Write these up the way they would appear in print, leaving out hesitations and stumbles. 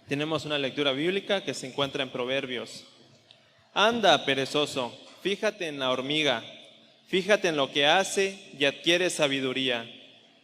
Tenemos una lectura bíblica que se encuentra en Proverbios. Anda, perezoso, fíjate en la hormiga, fíjate en lo que hace y adquiere sabiduría.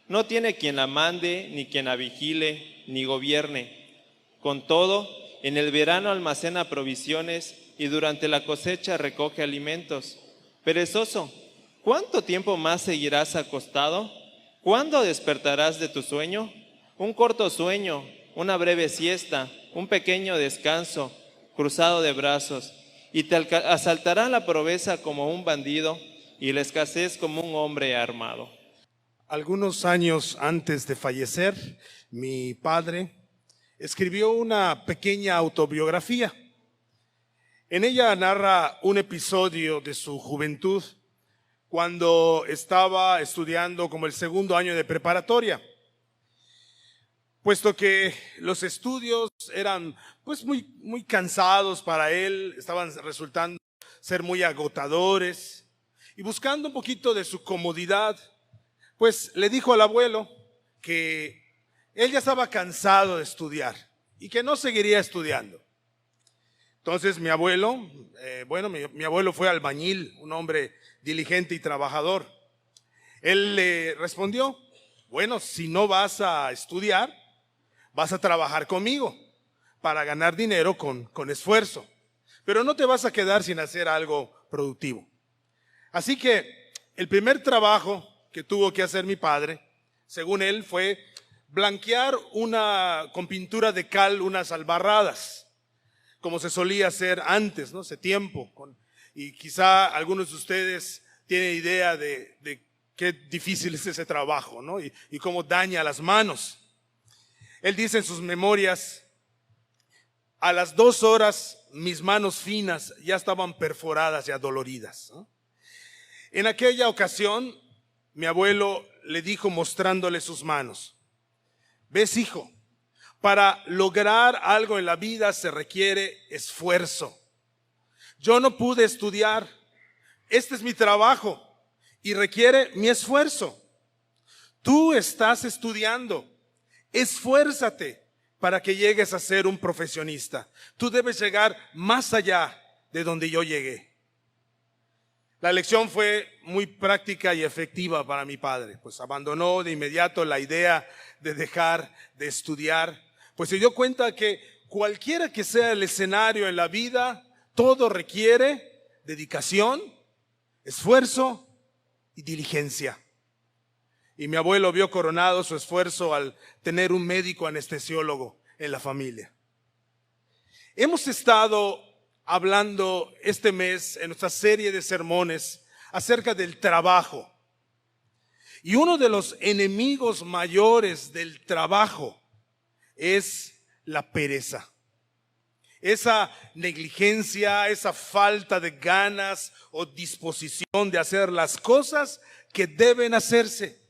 No tiene quien la mande, ni quien la vigile, ni gobierne. Con todo, en el verano almacena provisiones y durante la cosecha recoge alimentos. Perezoso, ¿cuánto tiempo más seguirás acostado? ¿Cuándo despertarás de tu sueño? Un corto sueño, una breve siesta, un pequeño descanso, cruzado de brazos, y te asaltará la pobreza como un bandido y la escasez como un hombre armado. Algunos años antes de fallecer, mi padre escribió una pequeña autobiografía. En ella narra un episodio de su juventud cuando estaba estudiando como el segundo año de preparatoria. Puesto que los estudios eran pues muy cansados para él, estaban resultando ser muy agotadores, y buscando un poquito de su comodidad, pues le dijo al abuelo que él ya estaba cansado de estudiar y que no seguiría estudiando. Entonces mi abuelo, mi abuelo fue albañil, un hombre diligente y trabajador. Él le respondió: bueno, si no vas a estudiar, vas a trabajar conmigo para ganar dinero con esfuerzo, pero no te vas a quedar sin hacer algo productivo. Así que el primer trabajo que tuvo que hacer mi padre, según él, fue blanquear con pintura de cal unas albarradas, como se solía hacer antes, ¿no? Hace tiempo. Y quizá algunos de ustedes tienen idea de qué difícil es ese trabajo, ¿no? Y cómo daña las manos. Él dice en sus memorias: a las 2 horas mis manos finas ya estaban perforadas y adoloridas, ¿no? En aquella ocasión, mi abuelo le dijo, mostrándole sus manos: ¿ves, hijo? Para lograr algo en la vida se requiere esfuerzo. Yo no pude estudiar. Este es mi trabajo y requiere mi esfuerzo. Tú estás estudiando. Esfuérzate para que llegues a ser un profesionista. Tú debes llegar más allá de donde yo llegué. La lección fue muy práctica y efectiva para mi padre, pues abandonó de inmediato la idea de dejar de estudiar, pues se dio cuenta que cualquiera que sea el escenario en la vida, todo requiere dedicación, esfuerzo y diligencia. Y mi abuelo vio coronado su esfuerzo al tener un médico anestesiólogo en la familia. Hemos estado hablando este mes en nuestra serie de sermones acerca del trabajo. Y uno de los enemigos mayores del trabajo es la pereza. Esa negligencia, esa falta de ganas o disposición de hacer las cosas que deben hacerse.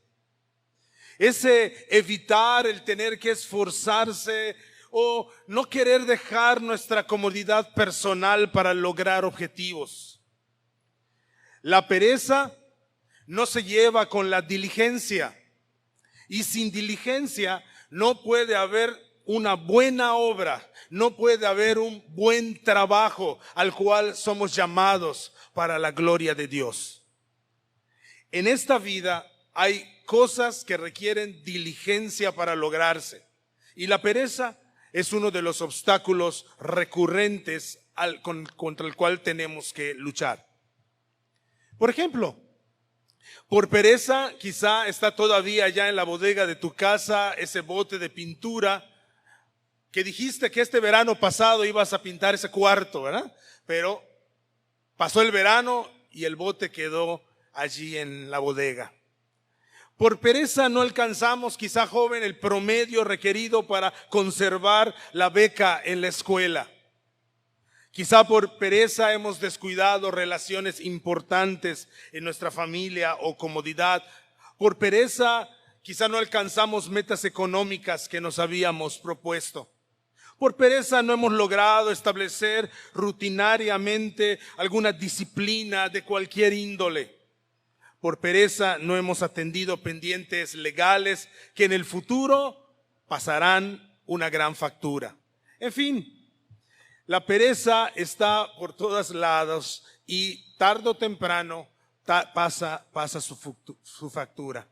Ese evitar el tener que esforzarse o no querer dejar nuestra comodidad personal para lograr objetivos. La pereza no se lleva con la diligencia, y sin diligencia no puede haber una buena obra, no puede haber un buen trabajo al cual somos llamados para la gloria de Dios. En esta vida hay cosas que requieren diligencia para lograrse, y la pereza es uno de los obstáculos recurrentes contra el cual tenemos que luchar. Por ejemplo, por pereza quizá está todavía ya en la bodega de tu casa ese bote de pintura que dijiste que este verano pasado ibas a pintar ese cuarto, ¿verdad? Pero pasó el verano y el bote quedó allí en la bodega. Por pereza no alcanzamos, quizá joven, el promedio requerido para conservar la beca en la escuela. Quizá por pereza hemos descuidado relaciones importantes en nuestra familia o comodidad. Por pereza quizá no alcanzamos metas económicas que nos habíamos propuesto. Por pereza no hemos logrado establecer rutinariamente alguna disciplina de cualquier índole. Por pereza no hemos atendido pendientes legales que en el futuro pasarán una gran factura. En fin, la pereza está por todos lados y tarde o temprano pasa su factura.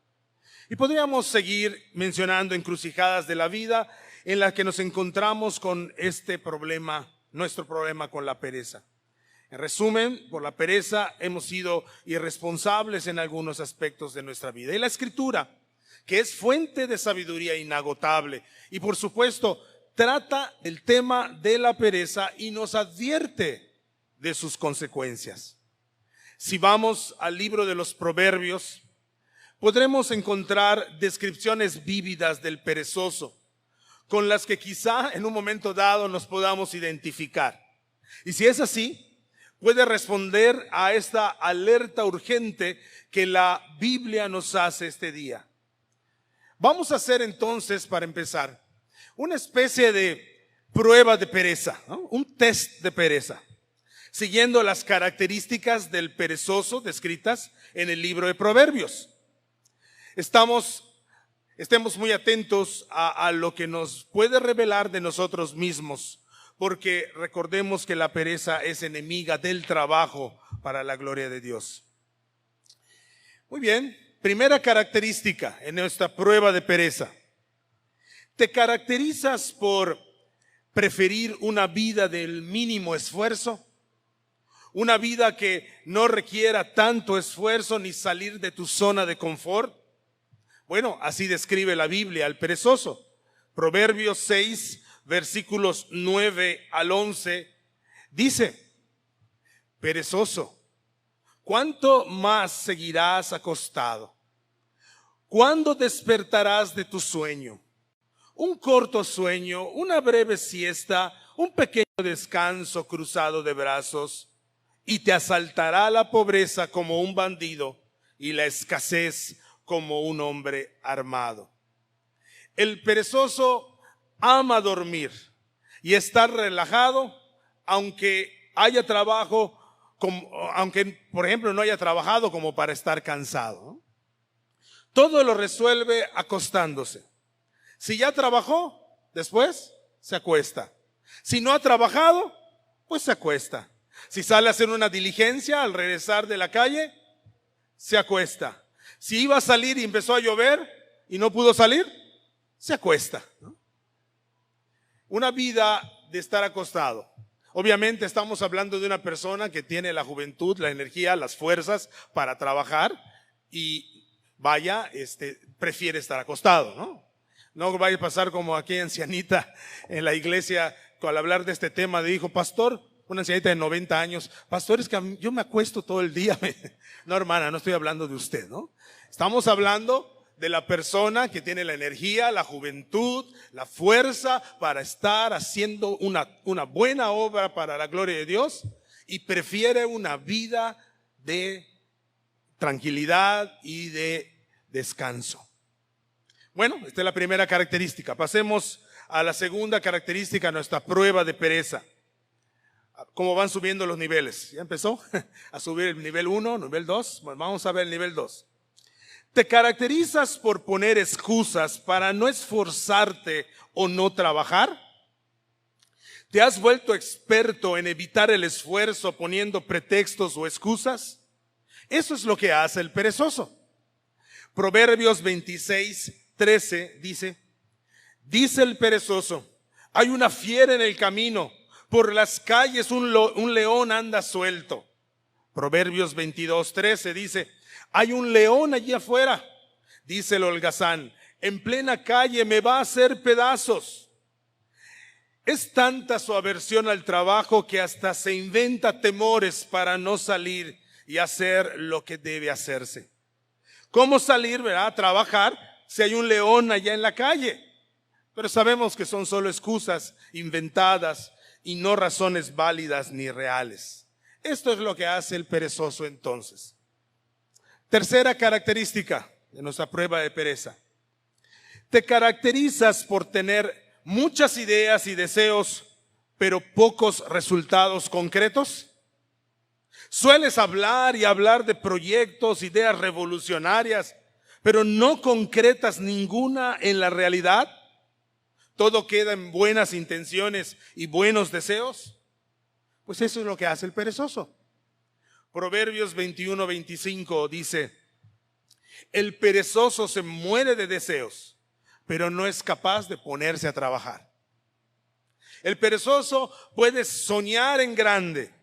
Y podríamos seguir mencionando encrucijadas de la vida en las que nos encontramos con este problema, nuestro problema con la pereza. En resumen, por la pereza hemos sido irresponsables en algunos aspectos de nuestra vida. Y la Escritura, que es fuente de sabiduría inagotable, y por supuesto trata el tema de la pereza y nos advierte de sus consecuencias. Si vamos al libro de los Proverbios, podremos encontrar descripciones vívidas del perezoso, con las que quizá en un momento dado nos podamos identificar. Y si es así, puede responder a esta alerta urgente que la Biblia nos hace este día. Vamos a hacer entonces, para empezar, una especie de prueba de pereza, ¿no? Un test de pereza, siguiendo las características del perezoso descritas en el libro de Proverbios. Estemos muy atentos a lo que nos puede revelar de nosotros mismos, porque recordemos que la pereza es enemiga del trabajo para la gloria de Dios. Muy bien, primera característica en nuestra prueba de pereza. ¿Te caracterizas por preferir una vida del mínimo esfuerzo? Una vida que no requiera tanto esfuerzo ni salir de tu zona de confort. Bueno, así describe la Biblia al perezoso. Proverbios 6, versículos 9 al 11, dice: perezoso, ¿cuánto más seguirás acostado? ¿Cuándo despertarás de tu sueño? Un corto sueño, una breve siesta, un pequeño descanso cruzado de brazos, y te asaltará la pobreza como un bandido y la escasez como un hombre armado. El perezoso ama dormir y estar relajado, aunque haya trabajo, aunque por ejemplo no haya trabajado como para estar cansado, ¿no? Todo lo resuelve acostándose. Si ya trabajó, después se acuesta. Si no ha trabajado, pues se acuesta. Si sale a hacer una diligencia al regresar de la calle, se acuesta. Si iba a salir y empezó a llover y no pudo salir, se acuesta, ¿no? Una vida de estar acostado. Obviamente estamos hablando de una persona que tiene la juventud, la energía, las fuerzas para trabajar y prefiere estar acostado, ¿no? No vaya a pasar como aquella ancianita en la iglesia que al hablar de este tema dijo: pastor, una ancianita de 90 años, pastor, es que yo me acuesto todo el día. No, hermana, no estoy hablando de usted, ¿no? Estamos hablando de la persona que tiene la energía, la juventud, la fuerza para estar haciendo una buena obra para la gloria de Dios y prefiere una vida de tranquilidad y de descanso. Bueno, esta es la primera característica. Pasemos a la segunda característica, nuestra prueba de pereza. ¿Cómo van subiendo los niveles? ¿Ya empezó a subir el nivel 1, nivel 2? Bueno, vamos a ver el nivel 2. ¿Te caracterizas por poner excusas para no esforzarte o no trabajar? ¿Te has vuelto experto en evitar el esfuerzo poniendo pretextos o excusas? Eso es lo que hace el perezoso. Proverbios 26:13 dice el perezoso: hay una fiera en el camino, por las calles un león anda suelto. Proverbios 22:13 dice: hay un león allí afuera. Dice el holgazán: en plena calle me va a hacer pedazos. Es tanta su aversión al trabajo que hasta se inventa temores para no salir y hacer lo que debe hacerse. ¿Cómo salir, verdad, a trabajar si hay un león allá en la calle? Pero sabemos que son solo excusas inventadas y no razones válidas ni reales. Esto es lo que hace el perezoso entonces. Tercera característica de nuestra prueba de pereza. ¿Te caracterizas por tener muchas ideas y deseos, pero pocos resultados concretos? ¿Sueles hablar y hablar de proyectos, ideas revolucionarias, pero no concretas ninguna en la realidad? todo queda en buenas intenciones y buenos deseos. Pues eso es lo que hace el perezoso. Proverbios 21-25 dice: el perezoso se muere de deseos, pero no es capaz de ponerse a trabajar. El perezoso puede soñar en grande,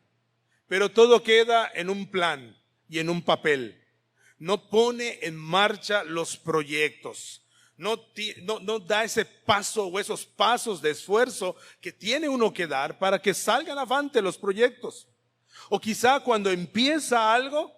pero todo queda en un plan y en un papel. No pone en marcha los proyectos. No da ese paso o esos pasos de esfuerzo que tiene uno que dar para que salgan avante los proyectos. O quizá cuando empieza algo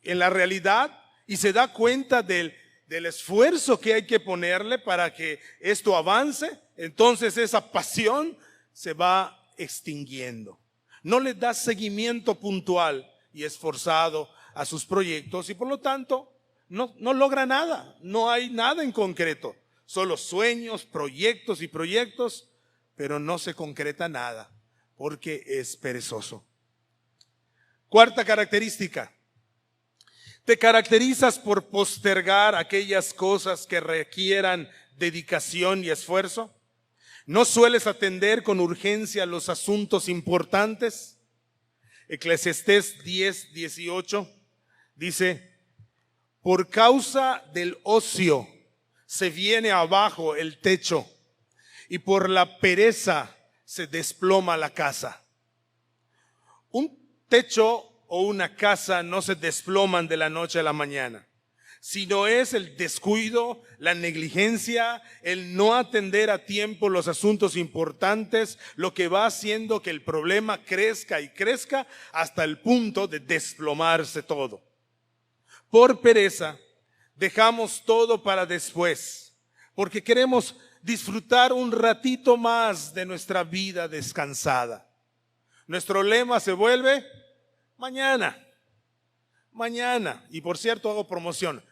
en la realidad y se da cuenta del esfuerzo que hay que ponerle para que esto avance, entonces esa pasión se va extinguiendo. No le da seguimiento puntual y esforzado a sus proyectos y por lo tanto no logra nada, no hay nada en concreto, solo sueños, proyectos y proyectos, pero no se concreta nada porque es perezoso. Cuarta característica: te caracterizas por postergar aquellas cosas que requieran dedicación y esfuerzo. ¿No sueles atender con urgencia los asuntos importantes? Eclesiastés 10:18 dice: por causa del ocio se viene abajo el techo y por la pereza se desploma la casa. Un techo o una casa no se desploman de la noche a la mañana, sino es el descuido, la negligencia, el no atender a tiempo los asuntos importantes, lo que va haciendo que el problema crezca y crezca hasta el punto de desplomarse todo. Por pereza dejamos todo para después, porque queremos disfrutar un ratito más de nuestra vida descansada. Nuestro lema se vuelve mañana. Y por cierto hago promoción,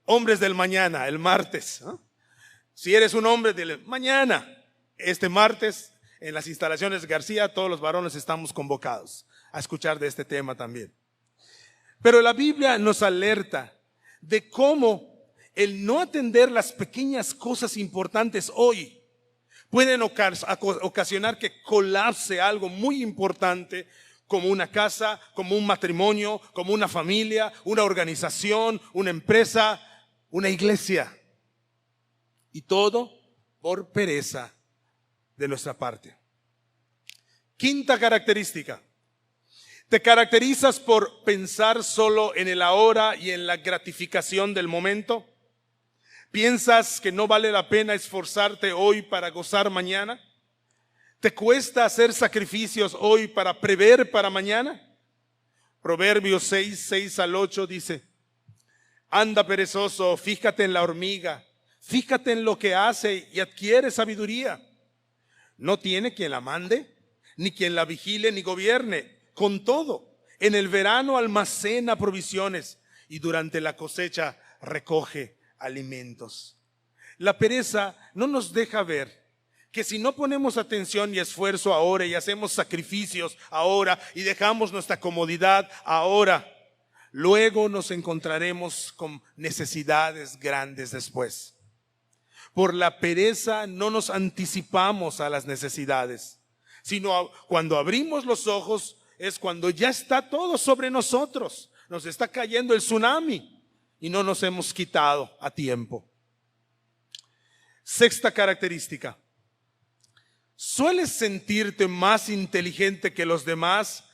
hombres del mañana, el martes, ¿no? Si eres un hombre del mañana, este martes en las instalaciones García, todos los varones estamos convocados a escuchar de este tema también. Pero la Biblia nos alerta de cómo el no atender las pequeñas cosas importantes hoy pueden ocasionar que colapse algo muy importante, como una casa, como un matrimonio, como una familia, una organización, una empresa, una iglesia. Y todo por pereza de nuestra parte. Quinta característica: te caracterizas por pensar solo en el ahora y en la gratificación del momento. ¿Piensas que no vale la pena esforzarte hoy para gozar mañana? ¿Te cuesta hacer sacrificios hoy para prever para mañana? Proverbios 6:6-8 dice: anda perezoso, fíjate en la hormiga, fíjate en lo que hace y adquiere sabiduría. No tiene quien la mande, ni quien la vigile ni gobierne. Con todo, en el verano almacena provisiones y durante la cosecha recoge alimentos. La pereza no nos deja ver que si no ponemos atención y esfuerzo ahora y hacemos sacrificios ahora y dejamos nuestra comodidad ahora, luego nos encontraremos con necesidades grandes después. Por la pereza no nos anticipamos a las necesidades, sino cuando abrimos los ojos es cuando ya está todo sobre nosotros, nos está cayendo el tsunami y no nos hemos quitado a tiempo. Sexta característica: ¿sueles sentirte más inteligente que los demás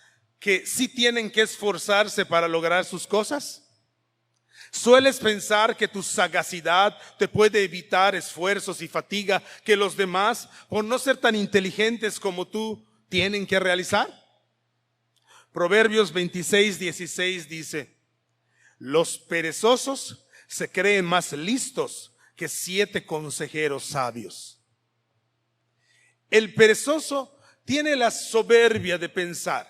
que sí tienen que esforzarse para lograr sus cosas? ¿Sueles pensar que tu sagacidad te puede evitar esfuerzos y fatiga que los demás, por no ser tan inteligentes como tú, tienen que realizar? Proverbios 26:16 dice: los perezosos se creen más listos que 7 consejeros sabios. El perezoso tiene la soberbia de pensar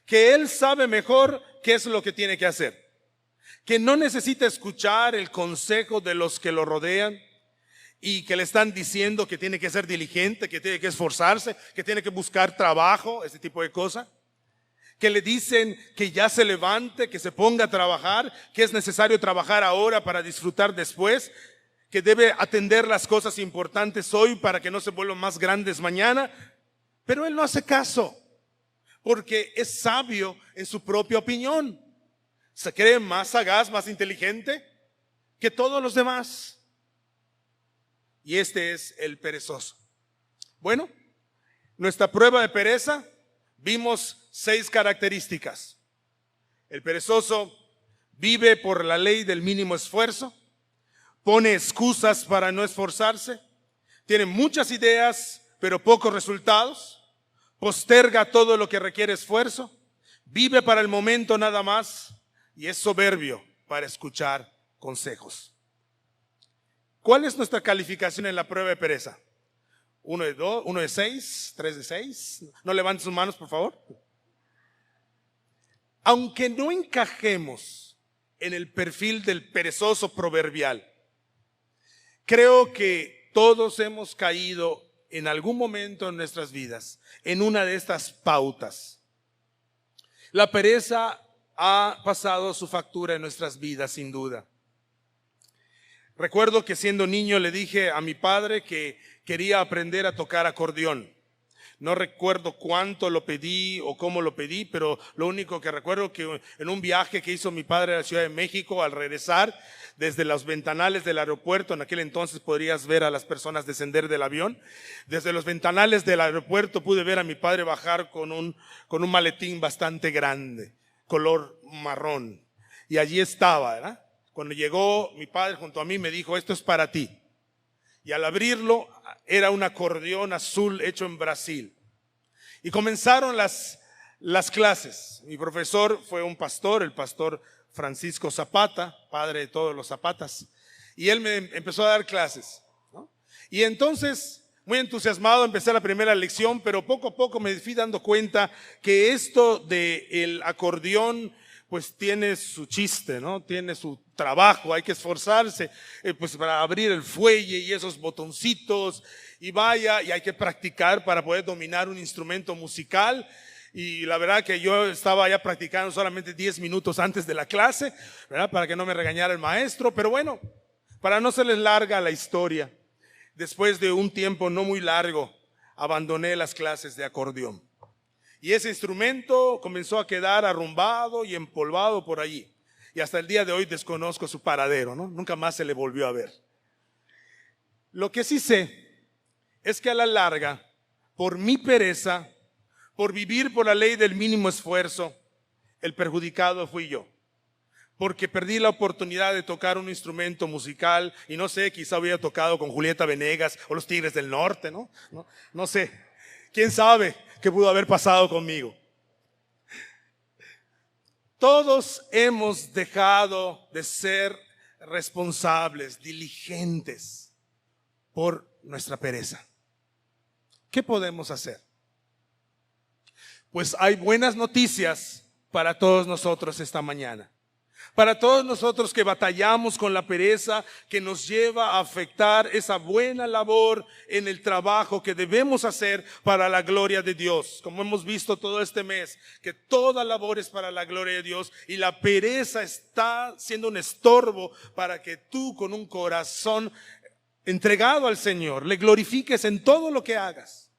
que él sabe mejor qué es lo que tiene que hacer, que no necesita escuchar el consejo de los que lo rodean y que le están diciendo que tiene que ser diligente, que tiene que esforzarse, que tiene que buscar trabajo, ese tipo de cosas, que le dicen que ya se levante, que se ponga a trabajar, que es necesario trabajar ahora para disfrutar después. que debe atender las cosas importantes hoy para que no se vuelvan más grandes mañana, pero él no hace caso, porque es sabio en su propia opinión. Se cree más sagaz, más inteligente que todos los demás. Y este es el perezoso. Bueno, nuestra prueba de pereza, vimos 6 características. El perezoso vive por la ley del mínimo esfuerzo, pone excusas para no esforzarse, tiene muchas ideas pero pocos resultados, posterga todo lo que requiere esfuerzo, vive para el momento nada más y es soberbio para escuchar consejos. ¿Cuál es nuestra calificación en la prueba de pereza? 1 de 2, 1 de 6, 3 de 6. No levanten sus manos, por favor. Aunque no encajemos en el perfil del perezoso proverbial, creo que todos hemos caído en algún momento en nuestras vidas en una de estas pautas. La pereza ha pasado su factura en nuestras vidas, sin duda. Recuerdo que siendo niño le dije a mi padre que quería aprender a tocar acordeón. No recuerdo cuánto lo pedí o cómo lo pedí, pero lo único que recuerdo que en un viaje que hizo mi padre a la Ciudad de México, al regresar desde los ventanales del aeropuerto, en aquel entonces podrías ver a las personas descender del avión, desde los ventanales del aeropuerto pude ver a mi padre bajar con un maletín bastante grande, color marrón, y allí estaba, ¿verdad? Cuando llegó mi padre junto a mí me dijo, esto es para ti. Y al abrirlo era un acordeón azul hecho en Brasil. Y comenzaron las clases. Mi profesor fue un pastor, el pastor Francisco Zapata, padre de todos los Zapatas. Y él me empezó a dar clases, ¿no? Y entonces, muy entusiasmado, empecé la primera lección, pero poco a poco me fui dando cuenta que esto del acordeón pues tiene su chiste, ¿no? Tiene su trabajo, hay que esforzarse pues para abrir el fuelle y esos botoncitos y vaya, y hay que practicar para poder dominar un instrumento musical. Y la verdad que yo estaba ya practicando solamente 10 minutos antes de la clase, ¿verdad? Para que no me regañara el maestro, pero bueno, para no serles larga la historia, después de un tiempo no muy largo, abandoné las clases de acordeón. Y ese instrumento comenzó a quedar arrumbado y empolvado por allí. Y hasta el día de hoy desconozco su paradero, ¿no? Nunca más se le volvió a ver. Lo que sí sé es que a la larga, por mi pereza, por vivir por la ley del mínimo esfuerzo, el perjudicado fui yo. Porque perdí la oportunidad de tocar un instrumento musical y no sé, quizá hubiera tocado con Julieta Venegas o los Tigres del Norte, ¿no? No sé. ¿Quién sabe qué pudo haber pasado conmigo? Todos hemos dejado de ser responsables, diligentes por nuestra pereza. ¿Qué podemos hacer? Pues hay buenas noticias para todos nosotros esta mañana. Para todos nosotros que batallamos con la pereza que nos lleva a afectar esa buena labor en el trabajo que debemos hacer para la gloria de Dios. Como hemos visto todo este mes, que toda labor es para la gloria de Dios y la pereza está siendo un estorbo para que tú con un corazón entregado al Señor le glorifiques en todo lo que hagas.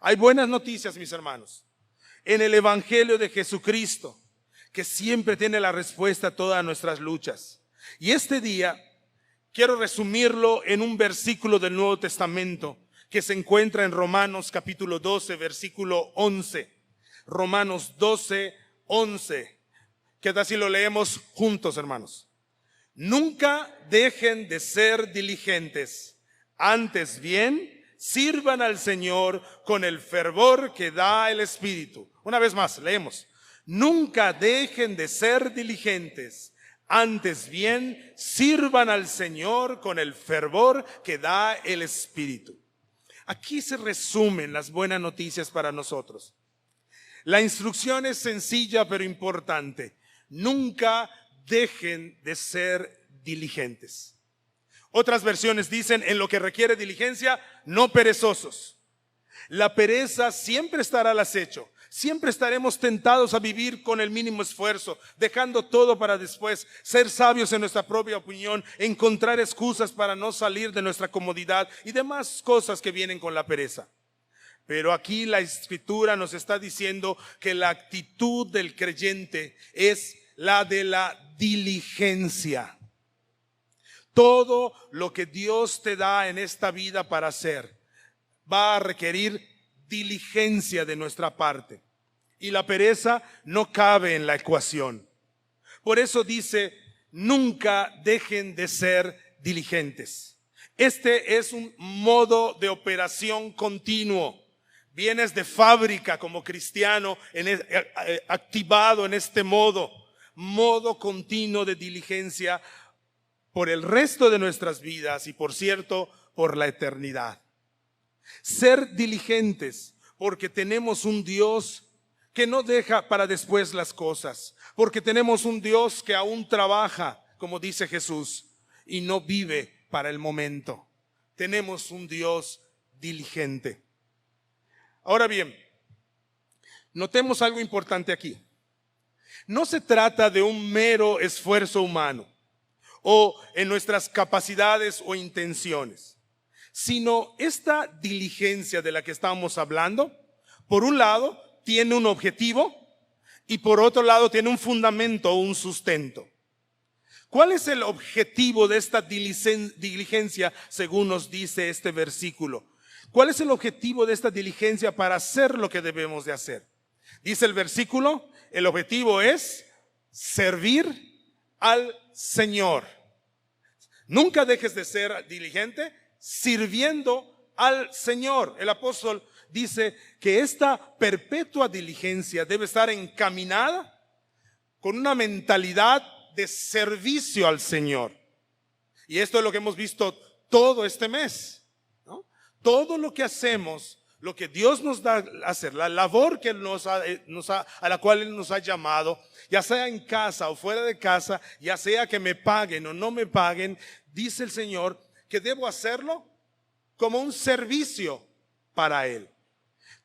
Hay buenas noticias, mis hermanos. En el Evangelio de Jesucristo, que siempre tiene la respuesta a todas nuestras luchas. Y este día quiero resumirlo en un versículo del Nuevo Testamento que se encuentra en Romanos capítulo 12, versículo 11. Romanos 12, 11. ¿Qué tal si lo leemos juntos, hermanos? Nunca dejen de ser diligentes, antes bien sirvan al Señor con el fervor que da el Espíritu. Una vez más, leemos. Nunca dejen de ser diligentes, antes bien sirvan al Señor con el fervor que da el Espíritu. Aquí se resumen las buenas noticias para nosotros. La instrucción es sencilla pero importante. Nunca dejen de ser diligentes. Otras versiones dicen, en lo que requiere diligencia, no perezosos. La pereza siempre estará al acecho. Siempre estaremos tentados a vivir con el mínimo esfuerzo, dejando todo para después, ser sabios en nuestra propia opinión, encontrar excusas para no salir de nuestra comodidad y demás cosas que vienen con la pereza. Pero aquí la Escritura nos está diciendo que la actitud del creyente es la de la diligencia. Todo lo que Dios te da en esta vida para hacer va a requerir diligencia de nuestra parte. Y la pereza no cabe en la ecuación. Por eso dice, nunca dejen de ser diligentes. Este es un modo de operación continuo. Vienes de fábrica como cristiano, activado en este modo continuo de diligencia por el resto de nuestras vidas y, por cierto, por la eternidad. Ser diligentes porque tenemos un Dios que no deja para después las cosas, porque tenemos un Dios que aún trabaja, como dice Jesús, y no vive para el momento. Tenemos un Dios diligente. Ahora bien, notemos algo importante aquí. No se trata de un mero esfuerzo humano o en nuestras capacidades o intenciones, sino esta diligencia de la que estamos hablando, por un lado, tiene un objetivo y por otro lado tiene un fundamento o un sustento. ¿Cuál es el objetivo de esta diligencia según nos dice este versículo? ¿Cuál es el objetivo de esta diligencia para hacer lo que debemos de hacer? Dice el versículo, el objetivo es servir al Señor. Nunca dejes de ser diligente sirviendo al Señor. El apóstol dice que esta perpetua diligencia debe estar encaminada con una mentalidad de servicio al Señor. Y esto es lo que hemos visto todo este mes, ¿no? Todo lo que hacemos, lo que Dios nos da a hacer, la labor que a la cual Él nos ha llamado, ya sea en casa o fuera de casa, ya sea que me paguen o no me paguen, dice el Señor que debo hacerlo como un servicio para Él.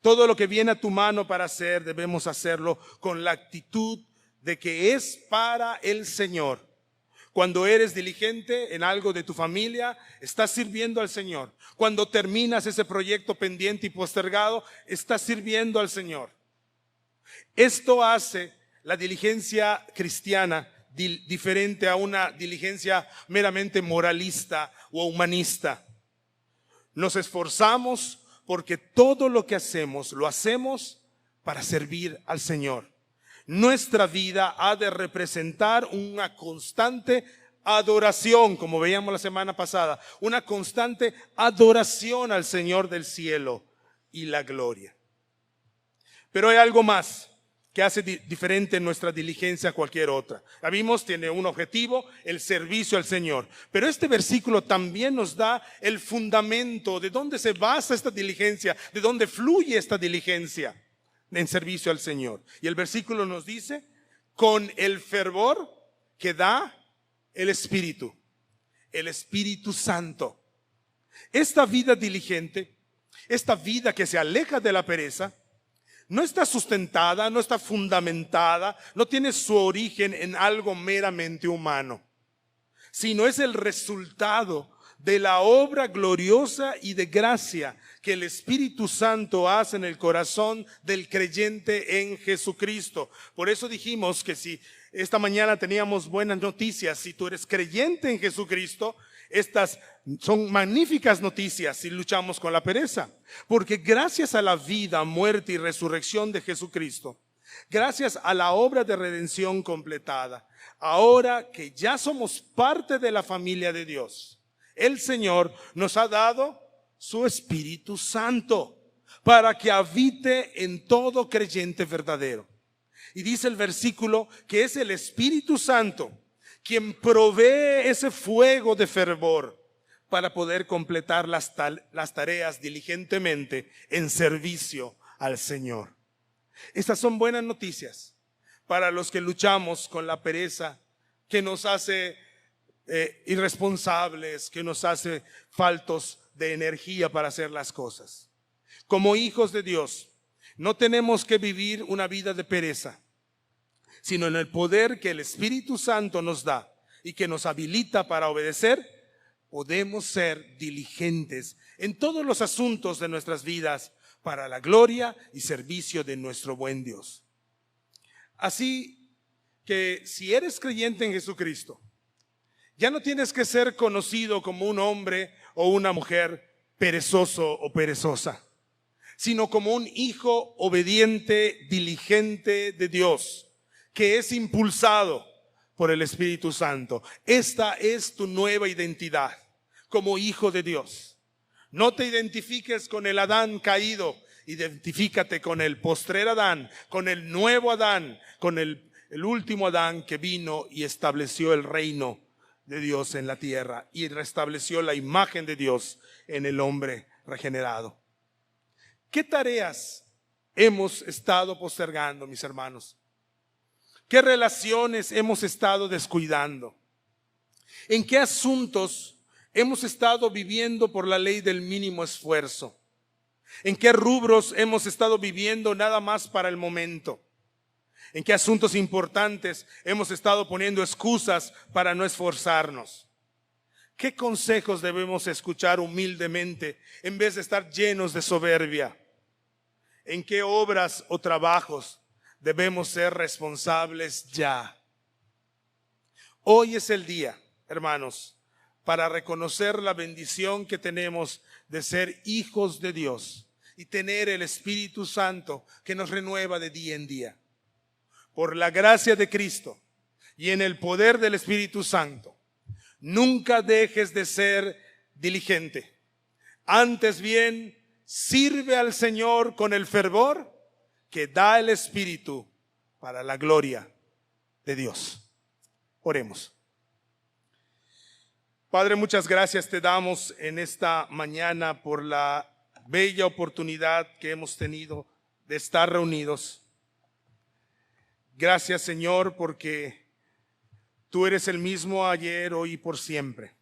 Todo lo que viene a tu mano para hacer, debemos hacerlo con la actitud de que es para el Señor. Cuando eres diligente en algo de tu familia, estás sirviendo al Señor. Cuando terminas ese proyecto pendiente y postergado, estás sirviendo al Señor. Esto hace la diligencia cristiana diferente a una diligencia meramente moralista o humanista. Nos esforzamos porque todo lo que hacemos, lo hacemos para servir al Señor. Nuestra vida ha de representar una constante adoración, como veíamos la semana pasada, una constante adoración al Señor del cielo y la gloria. Pero hay algo más que hace diferente nuestra diligencia a cualquier otra. La vimos, tiene un objetivo, el servicio al Señor. Pero este versículo también nos da el fundamento de dónde se basa esta diligencia, de dónde fluye esta diligencia en servicio al Señor. Y el versículo nos dice, con el fervor que da el Espíritu Santo. Esta vida diligente, esta vida que se aleja de la pereza, no está sustentada, no está fundamentada, no tiene su origen en algo meramente humano, sino es el resultado de la obra gloriosa y de gracia que el Espíritu Santo hace en el corazón del creyente en Jesucristo. Por eso dijimos que si esta mañana teníamos buenas noticias, si tú eres creyente en Jesucristo, estas son magníficas noticias si luchamos con la pereza, porque gracias a la vida, muerte y resurrección de Jesucristo, gracias a la obra de redención completada, ahora que ya somos parte de la familia de Dios, el Señor nos ha dado su Espíritu Santo para que habite en todo creyente verdadero. Y dice el versículo que es el Espíritu Santo quien provee ese fuego de fervor para poder completar las tareas diligentemente en servicio al Señor. Estas son buenas noticias para los que luchamos con la pereza que nos hace irresponsables, que nos hace faltos de energía para hacer las cosas. Como hijos de Dios, No tenemos que vivir una vida de pereza, sino en el poder que el Espíritu Santo nos da y que nos habilita para obedecer. Podemos ser diligentes en todos los asuntos de nuestras vidas para la gloria y servicio de nuestro buen Dios. Así que si eres creyente en Jesucristo, ya no tienes que ser conocido como un hombre o una mujer perezoso o perezosa, sino como un hijo obediente, diligente de Dios, que es impulsado por el Espíritu Santo. Esta es tu nueva identidad como hijo de Dios. No te identifiques con el Adán caído, identifícate con el postrer Adán, con el nuevo Adán, con el último Adán que vino y estableció el reino de Dios en la tierra y restableció la imagen de Dios en el hombre regenerado. ¿Qué tareas hemos estado postergando, mis hermanos? ¿Qué relaciones hemos estado descuidando? ¿En qué asuntos hemos estado viviendo por la ley del mínimo esfuerzo? ¿En qué rubros hemos estado viviendo nada más para el momento? ¿En qué asuntos importantes hemos estado poniendo excusas para no esforzarnos? ¿Qué consejos debemos escuchar humildemente en vez de estar llenos de soberbia? ¿En qué obras o trabajos debemos ser responsables ya? Hoy es el día, hermanos, para reconocer la bendición que tenemos de ser hijos de Dios y tener el Espíritu Santo que nos renueva de día en día. Por la gracia de Cristo y en el poder del Espíritu Santo, nunca dejes de ser diligente. Antes bien, sirve al Señor con el fervor que da el Espíritu para la gloria de Dios. Oremos. Padre, muchas gracias te damos en esta mañana por la bella oportunidad que hemos tenido de estar reunidos. Gracias, Señor, porque tú eres el mismo ayer, hoy y por siempre.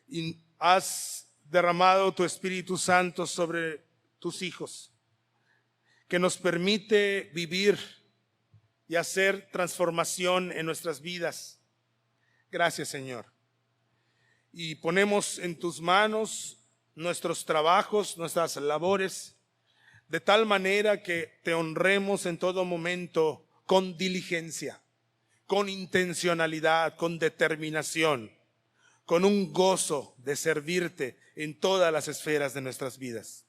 Y has derramado tu Espíritu Santo sobre tus hijos, que nos permite vivir y hacer transformación en nuestras vidas. Gracias, Señor. Y ponemos en tus manos nuestros trabajos, nuestras labores, de tal manera que te honremos en todo momento con diligencia, con intencionalidad, con determinación, con un gozo de servirte en todas las esferas de nuestras vidas.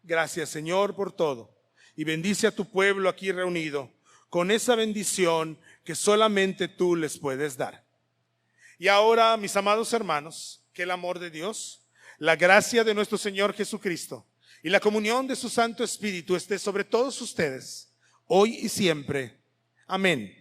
Gracias, Señor, por todo. Y bendice a tu pueblo aquí reunido con esa bendición que solamente tú les puedes dar. Y ahora, mis amados hermanos, que el amor de Dios, la gracia de nuestro Señor Jesucristo y la comunión de su Santo Espíritu esté sobre todos ustedes, hoy y siempre. Amén.